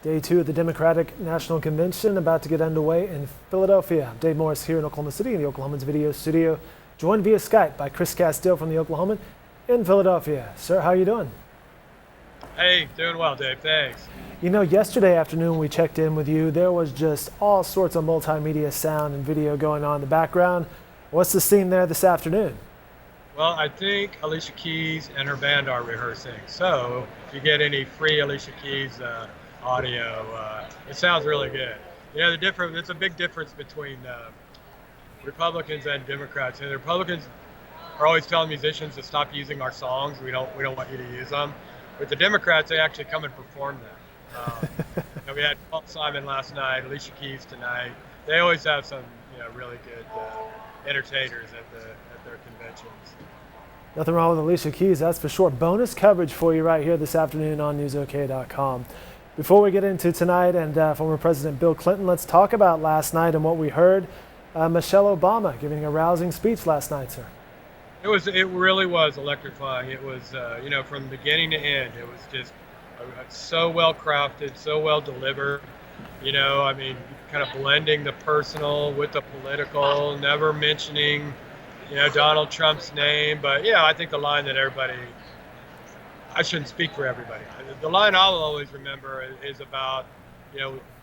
Day two of the Democratic National Convention about to get underway in Philadelphia. Dave Morris here in Oklahoma City in the Oklahoman's video studio, joined via Skype by Casteel from the Oklahoman in Philadelphia. Sir, how are you doing? Hey, doing well, Dave. Thanks. You know, yesterday afternoon we checked in with you. There was just all sorts of multimedia sound and video going on in the background. What's the scene there this afternoon? Well, I think Alicia Keys and her band are rehearsing. So if you get any free Alicia Keys audio, it sounds really good. You know, it's a big difference between Republicans and Democrats. And the Republicans are always telling musicians to stop using our songs. We don't want you to use them. With the Democrats, they actually come and perform them. And we had Paul Simon last night, Alicia Keys tonight. They always have some, really good entertainers at their conventions. Nothing wrong with Alicia Keys, that's for sure. Bonus coverage for you right here this afternoon on newsok.com. Before we get into tonight and former President Bill Clinton, let's talk about last night and what we heard. Michelle Obama giving a rousing speech last night, sir. It really was electrifying. It was, from beginning to end, it was just so well crafted, so well delivered. Kind of blending the personal with the political, never mentioning, Donald Trump's name. But yeah, I think the line that I shouldn't speak for everybody. The line I'll always remember is about,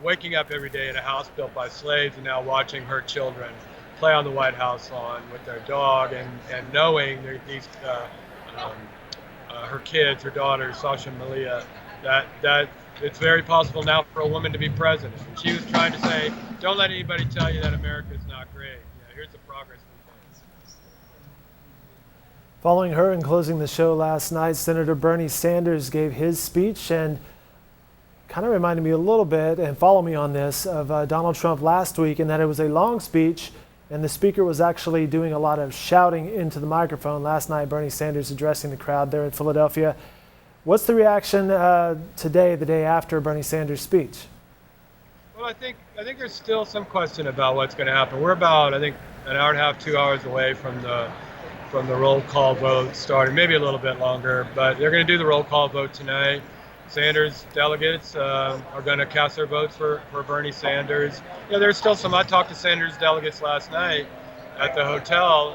waking up every day in a house built by slaves and now watching her children play on the White House lawn with their dog and knowing her kids, her daughters, Sasha and Malia, that it's very possible now for a woman to be president. And she was trying to say, don't let anybody tell you that America is not great. Here's the progress we've made. Following her and closing the show last night, Senator Bernie Sanders gave his speech and kind of reminded me a little bit, and follow me on this, of Donald Trump last week, in that it was a long speech and the speaker was actually doing a lot of shouting into the microphone. Last night, Bernie Sanders addressing the crowd there in Philadelphia. What's the reaction today, the day after Bernie Sanders' speech? Well, I think there's still some question about what's going to happen. We're about, I think, an hour and a half, 2 hours away from the roll call vote starting, maybe a little bit longer, but they're going to do the roll call vote tonight. Sanders delegates are going to cast their votes for Bernie Sanders. There's still some. I talked to Sanders delegates last night at the hotel,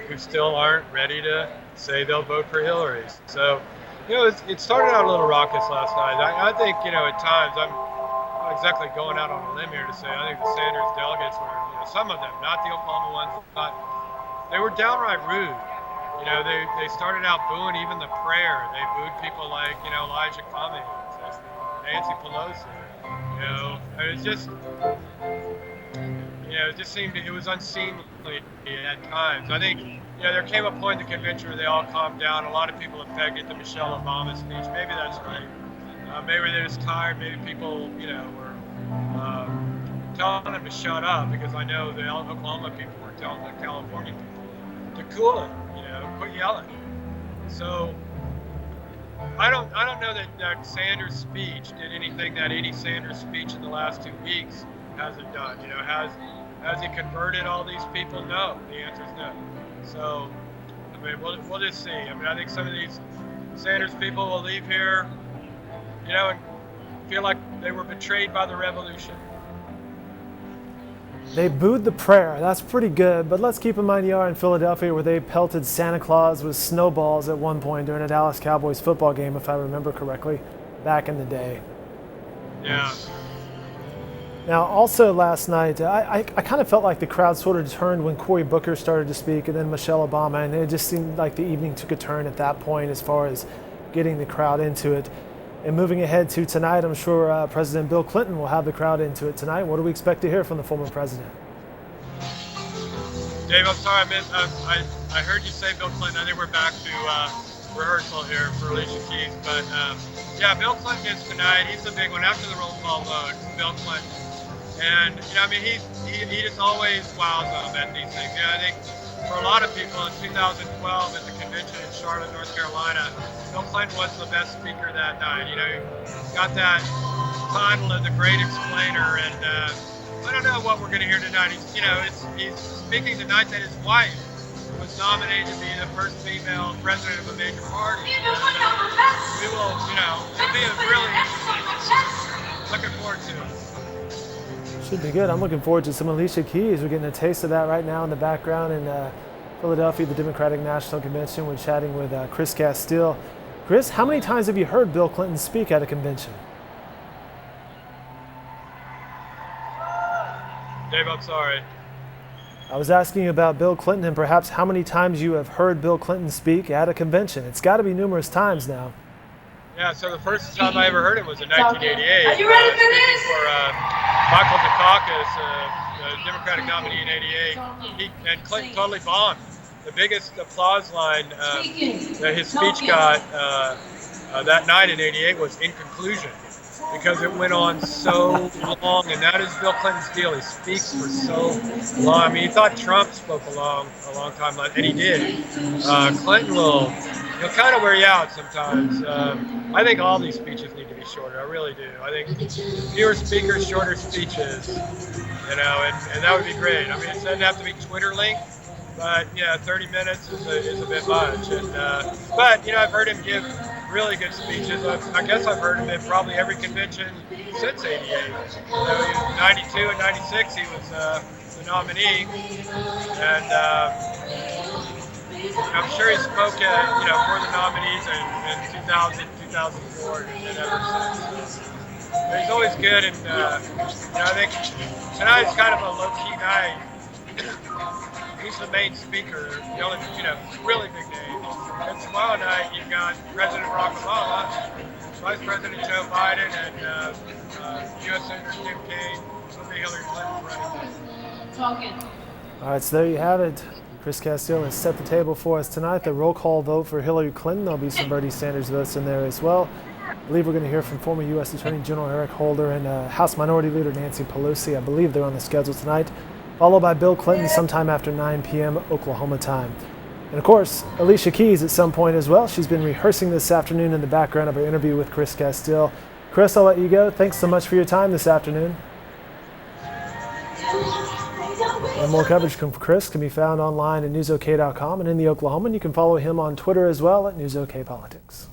who still aren't ready to say they'll vote for Hillary. So, it started out a little raucous last night. I think, at times, I'm not exactly going out on a limb here to say, I think the Sanders delegates were, some of them, not the Oklahoma ones, but they were downright rude. They started out booing even the prayer. They booed people like, Elijah Cummings, Nancy Pelosi. It just seemed, it was unseemly at times. I think, there came a point in the convention where they all calmed down. A lot of people have pegged it to Michelle Obama's speech. Maybe that's right. Maybe they're just tired. Maybe people, were telling them to shut up, because I know the Oklahoma people were telling the California people to cool it. Quit yelling. So I don't know that Sanders' speech did anything that any Sanders speech in the last 2 weeks hasn't done. Has he converted all these people? No. The answer is no. So we'll just see. I think some of these Sanders people will leave here, and feel like they were betrayed by the revolution. They booed the prayer. That's pretty good, but let's keep in mind you are in Philadelphia, where they pelted Santa Claus with snowballs at one point during a Dallas Cowboys football game, if I remember correctly, back in the day. Yeah. Now, also last night, I kind of felt like the crowd sort of turned when Cory Booker started to speak, and then Michelle Obama, and it just seemed like the evening took a turn at that point as far as getting the crowd into it. And moving ahead to tonight, I'm sure President Bill Clinton will have the crowd into it tonight. What do we expect to hear from the former president? Dave, I'm sorry, I heard you say Bill Clinton. I think we're back to rehearsal here for Alicia Keys. But yeah, Bill Clinton is tonight. He's the big one after the roll call vote. Bill Clinton, and he just always wows them at these things. I think for a lot of people in 2012 at the convention in Charlotte, North Carolina, Bill Clinton was the best speaker that night. He got that title of the Great Explainer, and I don't know what we're going to hear tonight. He's speaking the night that his wife was nominated to be the first female president of a major party. We will, it'll be a really Should be good. I'm looking forward to some Alicia Keys. We're getting a taste of that right now in the background in Philadelphia, the Democratic National Convention. We're chatting with Chris Casteel. Chris, how many times have you heard Bill Clinton speak at a convention? Dave, I'm sorry. I was asking you about Bill Clinton and perhaps how many times you have heard Bill Clinton speak at a convention. It's got to be numerous times now. Yeah, so the first time I ever heard him was in 1988. Are you ready for speaking for Michael Dukakis, the Democratic nominee in '88. And Clinton totally bombed. The biggest applause line that his speech got that night in '88 was in conclusion, because it went on so long, and that is Bill Clinton's deal. He speaks for so long. I mean, he thought Trump spoke a long time, and he did. Clinton he'll kind of wear you out sometimes. I think all these speeches need to be shorter. I really do. I think fewer speakers, shorter speeches, and that would be great. I mean, it doesn't have to be Twitter linked, but yeah, 30 minutes is a bit much. And but I've heard him give really good speeches. I guess I've heard him at probably every convention since '88. He was 92 and '96. He was the nominee, and I'm sure he spoke for the nominees in 2000, 2004, and ever since. But he's always good, and I think tonight's kind of a low-key night. He's the main speaker, the only really big name. And tomorrow night you've got President Barack Obama, Vice President Joe Biden, and U.S. Senator Tim Kaine. It'll be Hillary Clinton running. All right, so there you have it. Chris Casteel has set the table for us tonight. The roll call vote for Hillary Clinton. There'll be some Bernie Sanders votes in there as well. I believe we're going to hear from former U.S. Attorney General Eric Holder and House Minority Leader Nancy Pelosi. I believe they're on the schedule tonight, followed by Bill Clinton sometime after 9 p.m. Oklahoma time. And of course, Alicia Keys at some point as well. She's been rehearsing this afternoon in the background of her interview with Chris Casteel. Chris, I'll let you go. Thanks so much for your time this afternoon. And more coverage from Chris can be found online at newsok.com and in the Oklahoman. You can follow him on Twitter as well at NewsOK Politics.